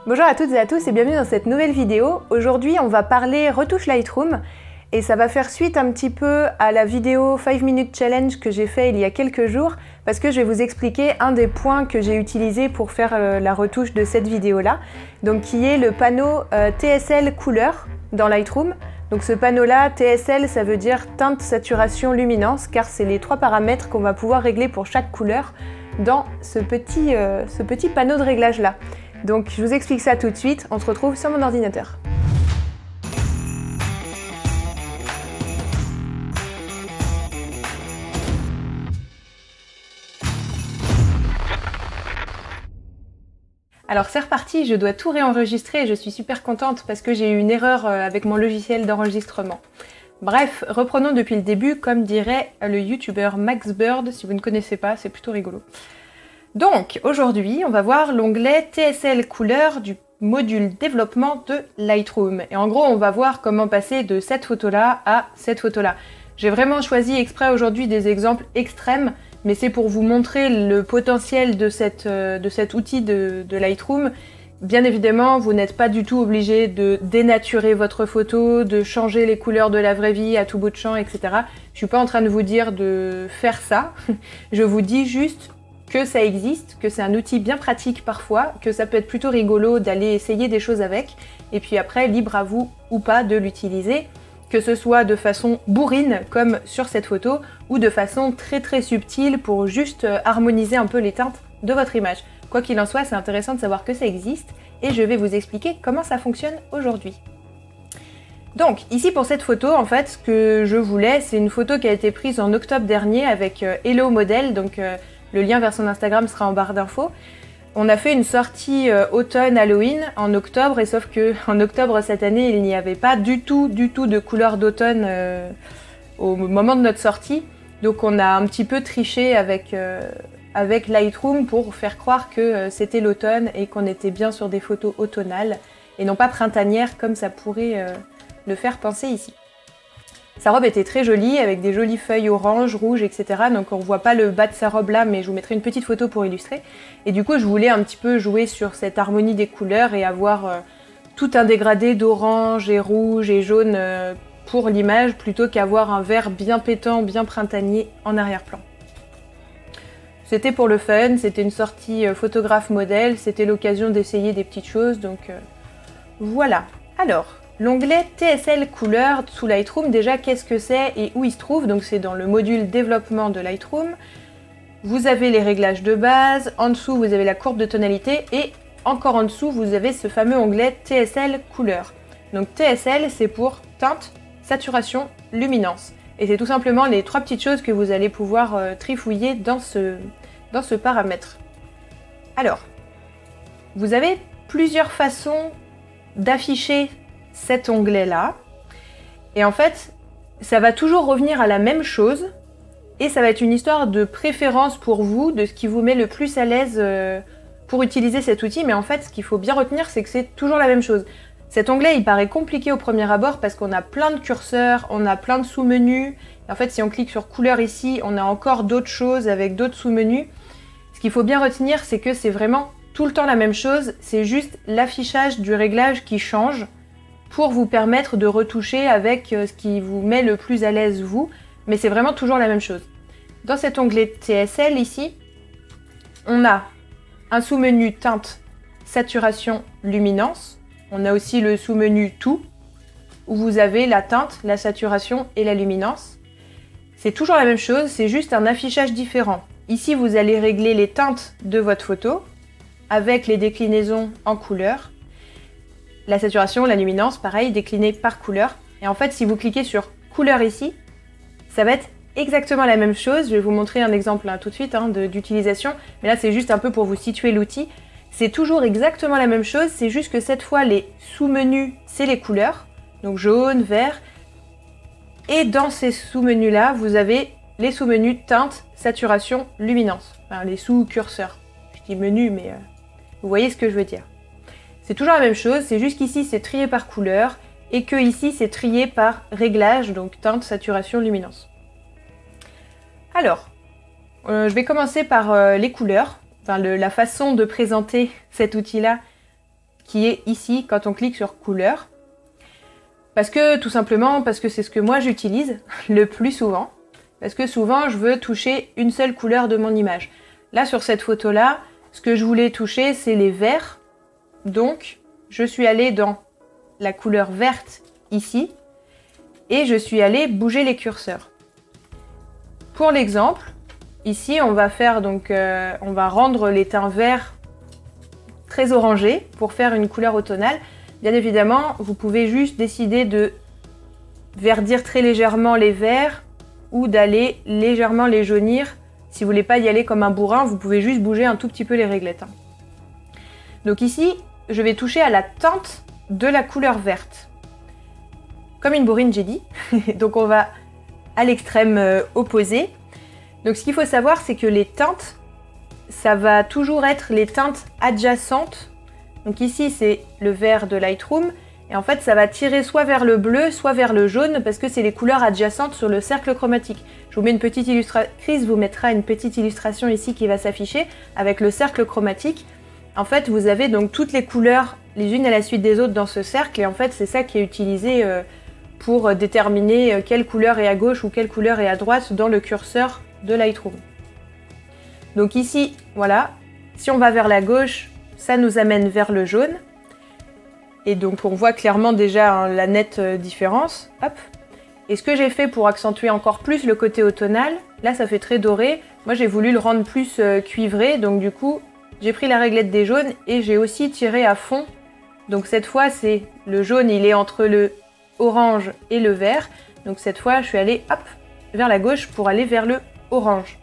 Bonjour à toutes et à tous et bienvenue dans cette nouvelle vidéo. Aujourd'hui on va parler retouche Lightroom et ça va faire suite un petit peu à la vidéo 5 minutes challenge que j'ai fait il y a quelques jours parce que je vais vous expliquer un des points que j'ai utilisé pour faire la retouche de cette vidéo là, donc qui est le panneau TSL couleur dans Lightroom. Donc ce panneau là, TSL, ça veut dire teinte, saturation, luminance, car c'est les trois paramètres qu'on va pouvoir régler pour chaque couleur dans ce petit panneau de réglage là. Donc je vous explique ça tout de suite, on se retrouve sur mon ordinateur. Alors c'est reparti, je dois tout réenregistrer et je suis super contente parce que j'ai eu une erreur avec mon logiciel d'enregistrement. Bref, reprenons depuis le début, comme dirait le youtubeur Max Bird, si vous ne connaissez pas, c'est plutôt rigolo. Donc, aujourd'hui, on va voir l'onglet TSL couleur du module développement de Lightroom. Et en gros, on va voir comment passer de cette photo-là à cette photo-là. J'ai vraiment choisi exprès aujourd'hui des exemples extrêmes, mais c'est pour vous montrer le potentiel de cet outil de Lightroom. Bien évidemment, vous n'êtes pas du tout obligé de dénaturer votre photo, de changer les couleurs de la vraie vie à tout bout de champ, etc. Je suis pas en train de vous dire de faire ça. Je vous dis juste que ça existe, que c'est un outil bien pratique parfois, que ça peut être plutôt rigolo d'aller essayer des choses avec, et puis après, libre à vous ou pas de l'utiliser, que ce soit de façon bourrine, comme sur cette photo, ou de façon très subtile pour juste harmoniser un peu les teintes de votre image. Quoi qu'il en soit, c'est intéressant de savoir que ça existe, et je vais vous expliquer comment ça fonctionne aujourd'hui. Donc, ici pour cette photo, en fait, ce que je voulais, c'est une photo qui a été prise en octobre dernier avec Hello Model, donc le lien vers son Instagram sera en barre d'infos. On a fait une sortie automne Halloween en octobre, et sauf que en octobre cette année, il n'y avait pas du tout de couleur d'automne au moment de notre sortie. Donc on a un petit peu triché avec Lightroom pour faire croire que c'était l'automne et qu'on était bien sur des photos automnales et non pas printanières comme ça pourrait le faire penser ici. Sa robe était très jolie, avec des jolies feuilles orange, rouge, etc. Donc on voit pas le bas de sa robe là, mais je vous mettrai une petite photo pour illustrer. Et du coup, je voulais un petit peu jouer sur cette harmonie des couleurs et avoir tout un dégradé d'orange et rouge et jaune pour l'image, plutôt qu'avoir un vert bien pétant, bien printanier en arrière-plan. C'était pour le fun, c'était une sortie photographe modèle, c'était l'occasion d'essayer des petites choses, donc voilà. Alors, l'onglet TSL couleur sous Lightroom, déjà qu'est-ce que c'est et où il se trouve? Donc c'est dans le module développement de Lightroom. Vous avez les réglages de base, en dessous vous avez la courbe de tonalité et encore en dessous vous avez ce fameux onglet TSL couleur. Donc TSL c'est pour teinte, saturation, luminance. Et c'est tout simplement les trois petites choses que vous allez pouvoir trifouiller dans ce paramètre. Alors, vous avez plusieurs façons d'afficher cet onglet-là. Et en fait, ça va toujours revenir à la même chose. Et ça va être une histoire de préférence pour vous, de ce qui vous met le plus à l'aise pour utiliser cet outil. Mais en fait, ce qu'il faut bien retenir, c'est que c'est toujours la même chose. Cet onglet, il paraît compliqué au premier abord parce qu'on a plein de curseurs, on a plein de sous-menus. En fait, si on clique sur couleur ici, on a encore d'autres choses avec d'autres sous-menus. Ce qu'il faut bien retenir, c'est que c'est vraiment tout le temps la même chose. C'est juste l'affichage du réglage qui change pour vous permettre de retoucher avec ce qui vous met le plus à l'aise vous. Mais c'est vraiment toujours la même chose. Dans cet onglet TSL ici, on a un sous-menu teinte, saturation, luminance. On a aussi le sous-menu tout, où vous avez la teinte, la saturation et la luminance. C'est toujours la même chose, c'est juste un affichage différent. Ici, vous allez régler les teintes de votre photo, avec les déclinaisons en couleur. La saturation, la luminance, pareil, décliné par couleur. Et en fait, si vous cliquez sur couleur ici, ça va être exactement la même chose. Je vais vous montrer un exemple tout de suite d'utilisation. Mais là, c'est juste un peu pour vous situer l'outil. C'est toujours exactement la même chose, c'est juste que cette fois, les sous-menus, c'est les couleurs. Donc jaune, vert. Et dans ces sous-menus-là, vous avez les sous-menus teinte, saturation, luminance. Enfin, les sous-curseurs. Je dis menu, mais vous voyez ce que je veux dire. C'est toujours la même chose, c'est juste qu'ici, c'est trié par couleur. Et que ici, c'est trié par réglage, donc teinte, saturation, luminance. Alors, je vais commencer par les couleurs. Enfin, la façon de présenter cet outil-là qui est ici quand on clique sur couleur. Tout simplement parce que c'est ce que moi j'utilise le plus souvent. Parce que souvent je veux toucher une seule couleur de mon image. Là sur cette photo là, ce que je voulais toucher c'est les verts. Donc je suis allée dans la couleur verte ici et je suis allée bouger les curseurs. Pour l'exemple, ici on va faire donc on va rendre les teints verts très orangés pour faire une couleur automnale. Bien évidemment, vous pouvez juste décider de verdir très légèrement les verts ou d'aller légèrement les jaunir. Si vous voulez pas y aller comme un bourrin, vous pouvez juste bouger un tout petit peu les réglettes. Donc ici, je vais toucher à la teinte de la couleur verte. Comme une bourrine, j'ai dit. Donc on va à l'extrême opposé. Donc ce qu'il faut savoir, c'est que les teintes, ça va toujours être les teintes adjacentes. Donc ici, c'est le vert de Lightroom. Et en fait, ça va tirer soit vers le bleu, soit vers le jaune, parce que c'est les couleurs adjacentes sur le cercle chromatique. Je vous mets une petite illustration. Chris vous mettra une petite illustration ici qui va s'afficher avec le cercle chromatique. En fait, vous avez donc toutes les couleurs les unes à la suite des autres dans ce cercle. Et en fait, c'est ça qui est utilisé pour déterminer quelle couleur est à gauche ou quelle couleur est à droite dans le curseur de Lightroom. Donc ici, voilà, si on va vers la gauche, ça nous amène vers le jaune. Et donc on voit clairement déjà la nette différence. Hop. Et ce que j'ai fait pour accentuer encore plus le côté automnal, là ça fait très doré. Moi j'ai voulu le rendre plus cuivré, donc du coup j'ai pris la réglette des jaunes et j'ai aussi tiré à fond. Donc cette fois c'est le jaune, il est entre le orange et le vert. Donc cette fois je suis allée hop, vers la gauche pour aller vers le orange.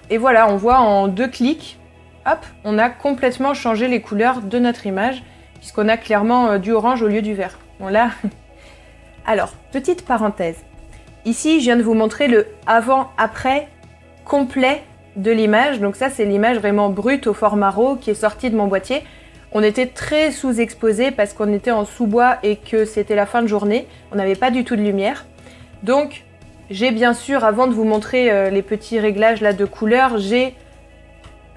Et voilà, on voit en 2 clics, hop, on a complètement changé les couleurs de notre image, puisqu'on a clairement du orange au lieu du vert. Bon là... Alors, petite parenthèse. Ici, je viens de vous montrer le avant-après complet de l'image. Donc ça, c'est l'image vraiment brute au format RAW qui est sortie de mon boîtier. On était très sous-exposé parce qu'on était en sous-bois et que c'était la fin de journée. On n'avait pas du tout de lumière. Donc, j'ai bien sûr, avant de vous montrer les petits réglages là de couleurs, j'ai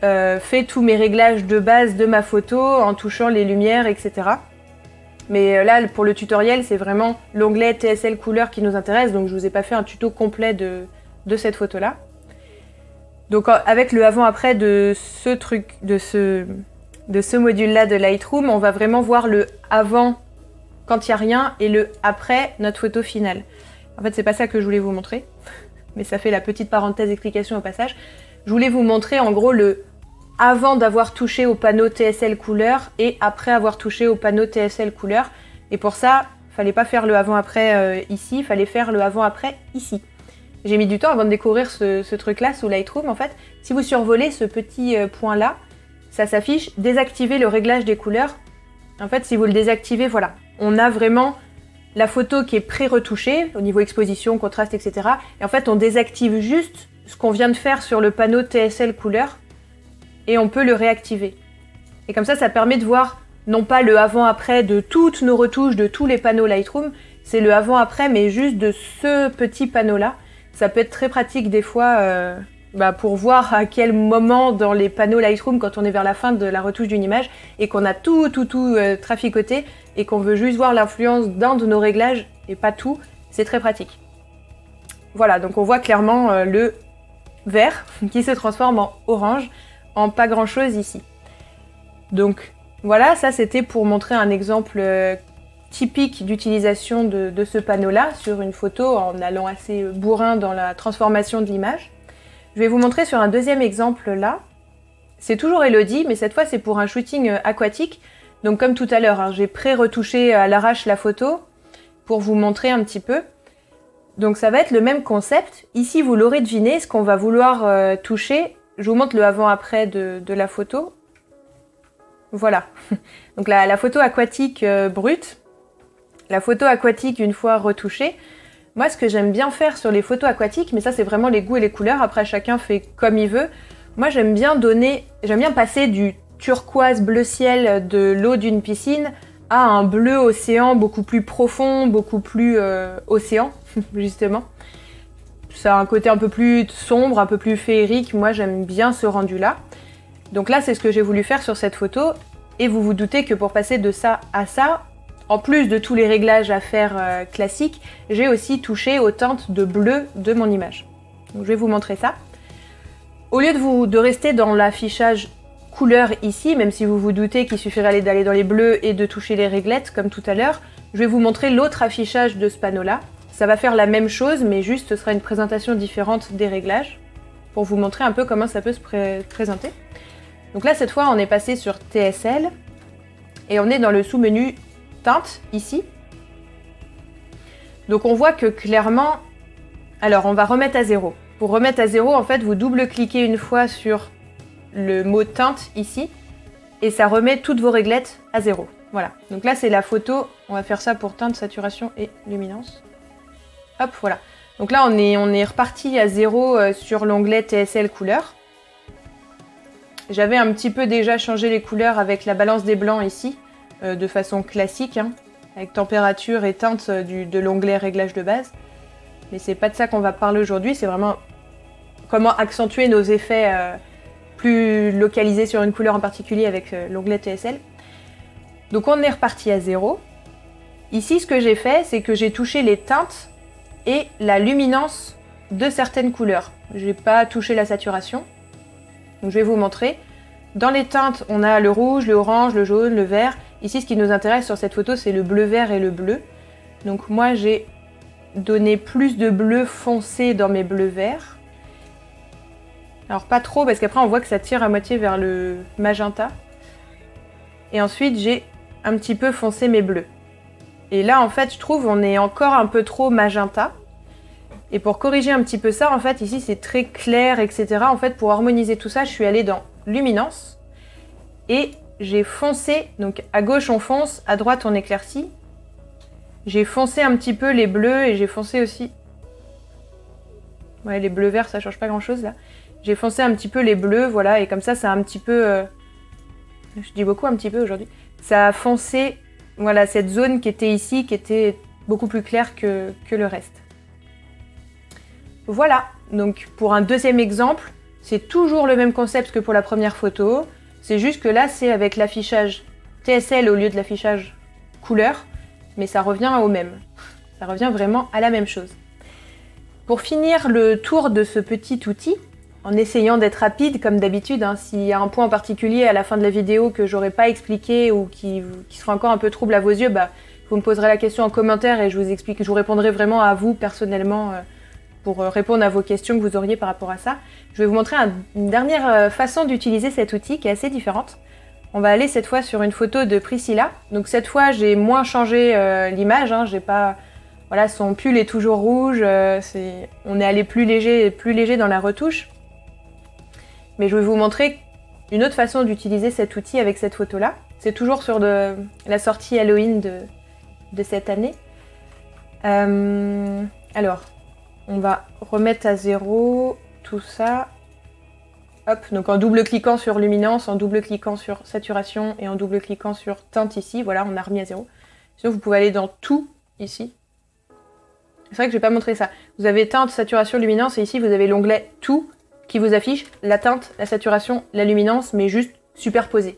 fait tous mes réglages de base de ma photo en touchant les lumières, etc. Mais là, pour le tutoriel, c'est vraiment l'onglet TSL couleurs qui nous intéresse, donc je vous ai pas fait un tuto complet de cette photo-là. Donc avec le avant-après de ce truc, de ce module-là de Lightroom, on va vraiment voir le avant quand il n'y a rien et le après notre photo finale. En fait, c'est pas ça que je voulais vous montrer, mais ça fait la petite parenthèse explication au passage. Je voulais vous montrer en gros le avant d'avoir touché au panneau TSL couleur et après avoir touché au panneau TSL couleur. Et pour ça, fallait pas faire le avant-après ici, fallait faire le avant-après ici. J'ai mis du temps avant de découvrir ce truc-là sous Lightroom. En fait, si vous survolez ce petit point-là, ça s'affiche désactiver le réglage des couleurs. En fait, si vous le désactivez, voilà, on a vraiment la photo qui est pré-retouchée au niveau exposition, contraste, etc. Et en fait, on désactive juste ce qu'on vient de faire sur le panneau TSL couleur et on peut le réactiver. Et comme ça, ça permet de voir non pas le avant-après de toutes nos retouches, de tous les panneaux Lightroom, c'est le avant-après, mais juste de ce petit panneau-là. Ça peut être très pratique des fois pour voir à quel moment dans les panneaux Lightroom, quand on est vers la fin de la retouche d'une image et qu'on a tout traficoté et qu'on veut juste voir l'influence d'un de nos réglages et pas tout, c'est très pratique. Voilà, donc on voit clairement le vert qui se transforme en orange en pas grand chose ici. Donc voilà, ça c'était pour montrer un exemple typique d'utilisation de ce panneau-là sur une photo en allant assez bourrin dans la transformation de l'image. Je vais vous montrer sur un deuxième exemple là. C'est toujours Elodie, mais cette fois c'est pour un shooting aquatique. Donc comme tout à l'heure, hein, j'ai pré-retouché à l'arrache la photo pour vous montrer un petit peu. Donc ça va être le même concept. Ici, vous l'aurez deviné, ce qu'on va vouloir toucher. Je vous montre le avant-après de la photo. Voilà. Donc la photo aquatique brute. La photo aquatique une fois retouchée. Moi, ce que j'aime bien faire sur les photos aquatiques, mais ça c'est vraiment les goûts et les couleurs, après chacun fait comme il veut. Moi j'aime bien passer du turquoise bleu ciel de l'eau d'une piscine à un bleu océan beaucoup plus profond, beaucoup plus océan, justement. Ça a un côté un peu plus sombre, un peu plus féerique, moi j'aime bien ce rendu-là. Donc là c'est ce que j'ai voulu faire sur cette photo. Et vous vous doutez que pour passer de ça à ça, en plus de tous les réglages à faire classiques, j'ai aussi touché aux teintes de bleu de mon image. Donc je vais vous montrer ça. Au lieu de rester dans l'affichage couleur ici, même si vous vous doutez qu'il suffirait d'aller dans les bleus et de toucher les réglettes comme tout à l'heure, je vais vous montrer l'autre affichage de ce panneau-là. Ça va faire la même chose, mais juste ce sera une présentation différente des réglages pour vous montrer un peu comment ça peut se présenter. Donc là, cette fois, on est passé sur TSL et on est dans le sous-menu teinte ici. Donc on voit que clairement, alors on va remettre à 0. Pour remettre à 0, en fait, vous double-cliquez une fois sur le mot teinte ici et ça remet toutes vos réglettes à 0. Voilà. Donc là, c'est la photo. On va faire ça pour teinte, saturation et luminance. Hop, voilà. Donc là, on est reparti à 0 sur l'onglet TSL couleur. J'avais un petit peu déjà changé les couleurs avec la balance des blancs ici, de façon classique, hein, avec température et teinte de l'onglet réglage de base. Mais c'est pas de ça qu'on va parler aujourd'hui, c'est vraiment comment accentuer nos effets plus localisés sur une couleur en particulier avec l'onglet TSL. Donc on est reparti à 0. Ici, ce que j'ai fait, c'est que j'ai touché les teintes et la luminance de certaines couleurs. Je n'ai pas touché la saturation. Donc je vais vous montrer. Dans les teintes, on a le rouge, le orange, le jaune, le vert. Ici, ce qui nous intéresse sur cette photo, c'est le bleu-vert et le bleu. Donc moi, j'ai donné plus de bleu foncé dans mes bleus-verts. Alors pas trop, parce qu'après, on voit que ça tire à moitié vers le magenta. Et ensuite, j'ai un petit peu foncé mes bleus. Et là, en fait, je trouve on est encore un peu trop magenta. Et pour corriger un petit peu ça, en fait, ici, c'est très clair, etc. En fait, pour harmoniser tout ça, je suis allée dans Luminance. Et j'ai foncé, donc à gauche, on fonce, à droite, on éclaircit. J'ai foncé un petit peu les bleus et j'ai foncé aussi... Ouais, les bleus verts, ça change pas grand-chose, là. J'ai foncé un petit peu les bleus, voilà, et comme ça, ça a un petit peu... Je dis beaucoup un petit peu aujourd'hui. Ça a foncé, voilà, cette zone qui était ici, qui était beaucoup plus claire que le reste. Voilà, donc pour un deuxième exemple, c'est toujours le même concept que pour la première photo. C'est juste que là, c'est avec l'affichage TSL au lieu de l'affichage couleur, mais ça revient au même. Ça revient vraiment à la même chose. Pour finir le tour de ce petit outil, en essayant d'être rapide comme d'habitude, hein, s'il y a un point en particulier à la fin de la vidéo que j'aurais pas expliqué ou qui sera encore un peu trouble à vos yeux, bah, vous me poserez la question en commentaire et je vous répondrai vraiment à vous personnellement pour répondre à vos questions que vous auriez par rapport à ça. Je vais vous montrer une dernière façon d'utiliser cet outil qui est assez différente. On va aller cette fois sur une photo de Priscilla. Donc cette fois, j'ai moins changé l'image, hein, j'ai pas... Voilà, son pull est toujours rouge, on est allé plus léger dans la retouche. Mais je vais vous montrer une autre façon d'utiliser cet outil avec cette photo-là. C'est toujours sur la sortie Halloween de cette année. Alors, on va remettre à 0 tout ça. Hop, donc en double-cliquant sur luminance, en double-cliquant sur saturation et en double-cliquant sur teinte ici. Voilà, on a remis à 0. Sinon, vous pouvez aller dans tout ici. C'est vrai que je vais pas montrer ça. Vous avez teinte, saturation, luminance et ici, vous avez l'onglet tout qui vous affiche la teinte, la saturation, la luminance, mais juste superposée.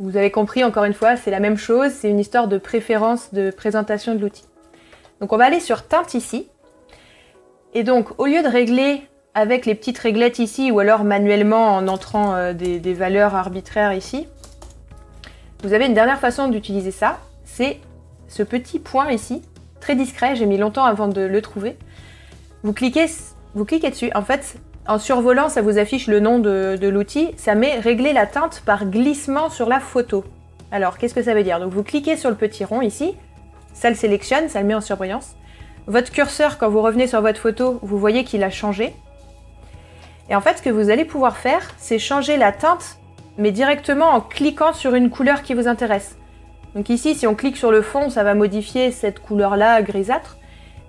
Vous avez compris, encore une fois, c'est la même chose, c'est une histoire de préférence de présentation de l'outil. Donc on va aller sur teinte ici. Et donc, au lieu de régler avec les petites réglettes ici, ou alors manuellement en entrant des valeurs arbitraires ici, vous avez une dernière façon d'utiliser ça, c'est ce petit point ici, très discret, j'ai mis longtemps avant de le trouver. Vous cliquez dessus, en fait, en survolant, ça vous affiche le nom de l'outil, ça met régler la teinte par glissement sur la photo. Alors, qu'est-ce que ça veut dire? Donc vous cliquez sur le petit rond ici, ça le sélectionne, ça le met en surbrillance. Votre curseur, quand vous revenez sur votre photo, vous voyez qu'il a changé. Et en fait, ce que vous allez pouvoir faire, c'est changer la teinte, mais directement en cliquant sur une couleur qui vous intéresse. Donc ici, si on clique sur le fond, ça va modifier cette couleur-là grisâtre.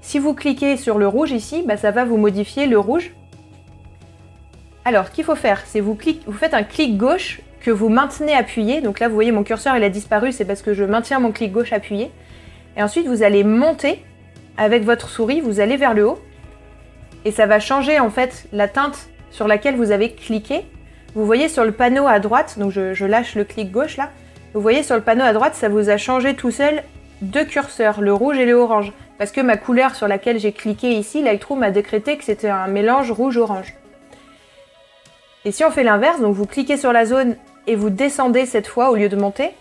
Si vous cliquez sur le rouge ici, bah, ça va vous modifier le rouge. Alors, ce qu'il faut faire, c'est vous faites un clic gauche que vous maintenez appuyé. Donc là, vous voyez, mon curseur, il a disparu, c'est parce que je maintiens mon clic gauche appuyé. Et ensuite, vous allez monter avec votre souris, vous allez vers le haut. Et ça va changer, en fait, la teinte sur laquelle vous avez cliqué. Vous voyez sur le panneau à droite, donc je lâche le clic gauche là, Vous voyez sur le panneau à droite, ça vous a changé tout seul 2 curseurs, le rouge et le orange. Parce que ma couleur sur laquelle j'ai cliqué ici, Lightroom a décrété que c'était un mélange rouge-orange. Et si on fait l'inverse, donc vous cliquez sur la zone et vous descendez cette fois au lieu de monter,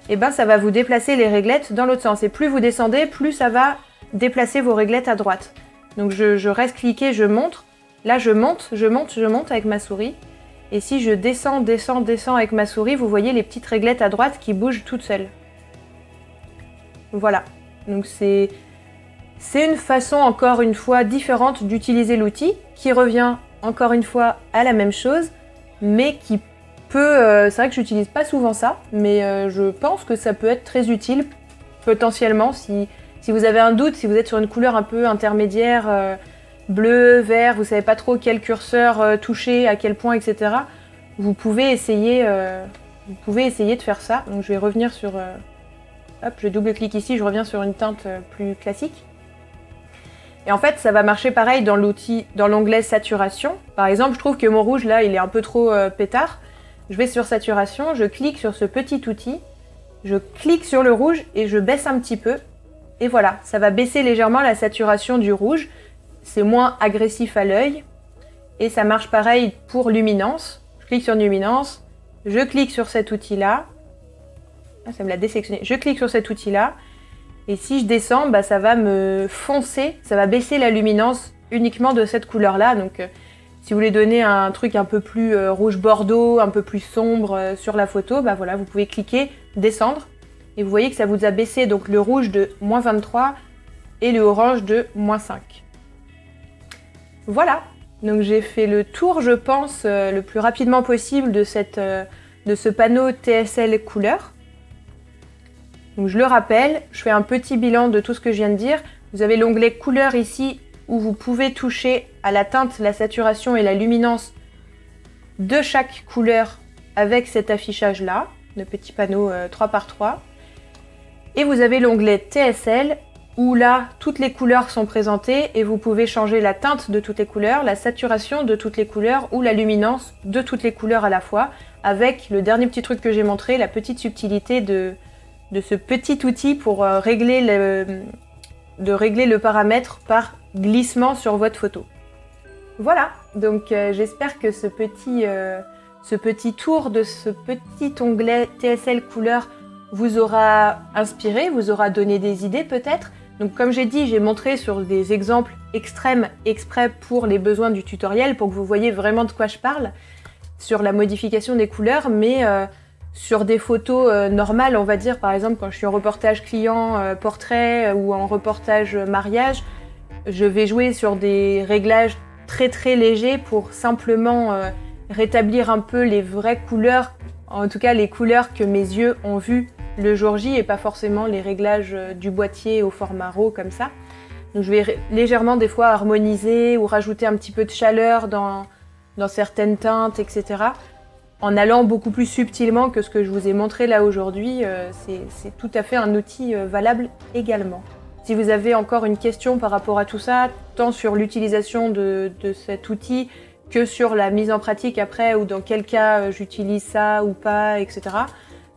et ben ça va vous déplacer les réglettes dans l'autre sens. Et plus vous descendez, plus ça va déplacer vos réglettes à droite. Donc je reste cliqué, je monte. Là je monte, je monte, je monte avec ma souris. Et si je descends, descends, descends avec ma souris, vous voyez les petites réglettes à droite qui bougent toutes seules. Voilà. Donc c'est une façon encore une fois différente d'utiliser l'outil qui revient encore une fois à la même chose, mais qui peut... c'est vrai que j'utilise pas souvent ça, mais je pense que ça peut être très utile potentiellement si vous avez un doute, si vous êtes sur une couleur un peu intermédiaire, bleu, vert, vous savez pas trop quel curseur toucher, à quel point, etc. Vous pouvez essayer de faire ça. Donc je vais revenir sur... hop, je double-clique ici, je reviens sur une teinte plus classique. Et en fait, ça va marcher pareil dans l'onglet saturation. Par exemple, je trouve que mon rouge, là, il est un peu trop pétard. Je vais sur saturation, je clique sur ce petit outil, je clique sur le rouge et je baisse un petit peu. Et voilà, ça va baisser légèrement la saturation du rouge. C'est moins agressif à l'œil. Et ça marche pareil pour luminance. Je clique sur luminance, je clique sur cet outil-là. Ah, ça me l'a désélectionné. Je clique sur cet outil-là. Et si je descends, bah, ça va me foncer, ça va baisser la luminance uniquement de cette couleur-là. Donc si vous voulez donner un truc un peu plus rouge bordeaux, un peu plus sombre sur la photo, bah voilà, vous pouvez cliquer, descendre. Et vous voyez que ça vous a baissé donc le rouge de -23 et le orange de -5. Voilà, donc j'ai fait le tour, je pense, le plus rapidement possible de ce panneau TSL couleur. Donc je le rappelle, je fais un petit bilan de tout ce que je viens de dire. Vous avez l'onglet couleur ici où vous pouvez toucher à la teinte, la saturation et la luminance de chaque couleur avec cet affichage-là, le petit panneau 3×3. Et vous avez l'onglet TSL où là, toutes les couleurs sont présentées et vous pouvez changer la teinte de toutes les couleurs, la saturation de toutes les couleurs ou la luminance de toutes les couleurs à la fois, avec le dernier petit truc que j'ai montré, la petite subtilité de ce petit outil pour régler le paramètre par glissement sur votre photo. Voilà, donc j'espère que ce petit tour de ce petit onglet TSL couleur vous aura inspiré, vous aura donné des idées peut-être. Donc comme j'ai dit, j'ai montré sur des exemples extrêmes exprès pour les besoins du tutoriel, pour que vous voyez vraiment de quoi je parle, sur la modification des couleurs, mais sur des photos normales, on va dire, par exemple quand je suis en reportage client, portrait ou en reportage mariage, je vais jouer sur des réglages très très légers pour simplement rétablir un peu les vraies couleurs, en tout cas les couleurs que mes yeux ont vues le jour J et pas forcément les réglages du boîtier au format RAW comme ça. Donc je vais légèrement des fois harmoniser ou rajouter un petit peu de chaleur dans certaines teintes, etc. En allant beaucoup plus subtilement que ce que je vous ai montré là aujourd'hui, c'est tout à fait un outil valable également. Si vous avez encore une question par rapport à tout ça, tant sur l'utilisation de cet outil que sur la mise en pratique après ou dans quel cas j'utilise ça ou pas, etc.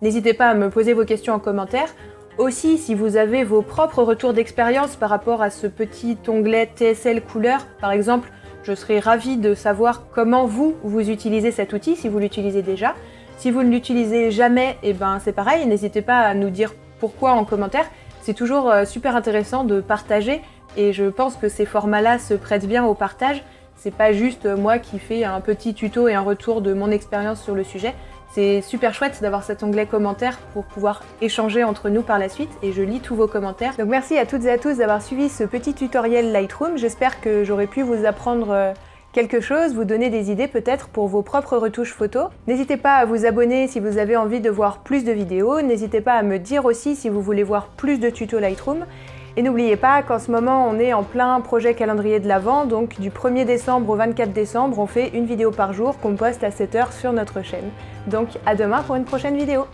N'hésitez pas à me poser vos questions en commentaire. Aussi, si vous avez vos propres retours d'expérience par rapport à ce petit onglet TSL couleur, par exemple, je serais ravie de savoir comment vous utilisez cet outil, si vous l'utilisez déjà. Si vous ne l'utilisez jamais, et ben c'est pareil, n'hésitez pas à nous dire pourquoi en commentaire. C'est toujours super intéressant de partager et je pense que ces formats-là se prêtent bien au partage. C'est pas juste moi qui fais un petit tuto et un retour de mon expérience sur le sujet. C'est super chouette d'avoir cet onglet commentaires pour pouvoir échanger entre nous par la suite et je lis tous vos commentaires. Donc merci à toutes et à tous d'avoir suivi ce petit tutoriel Lightroom. J'espère que j'aurai pu vous apprendre quelque chose, vous donner des idées peut-être pour vos propres retouches photos. N'hésitez pas à vous abonner si vous avez envie de voir plus de vidéos. N'hésitez pas à me dire aussi si vous voulez voir plus de tutos Lightroom. Et n'oubliez pas qu'en ce moment, on est en plein projet calendrier de l'Avent, donc du 1er décembre au 24 décembre, on fait une vidéo par jour qu'on poste à 7 h sur notre chaîne. Donc à demain pour une prochaine vidéo.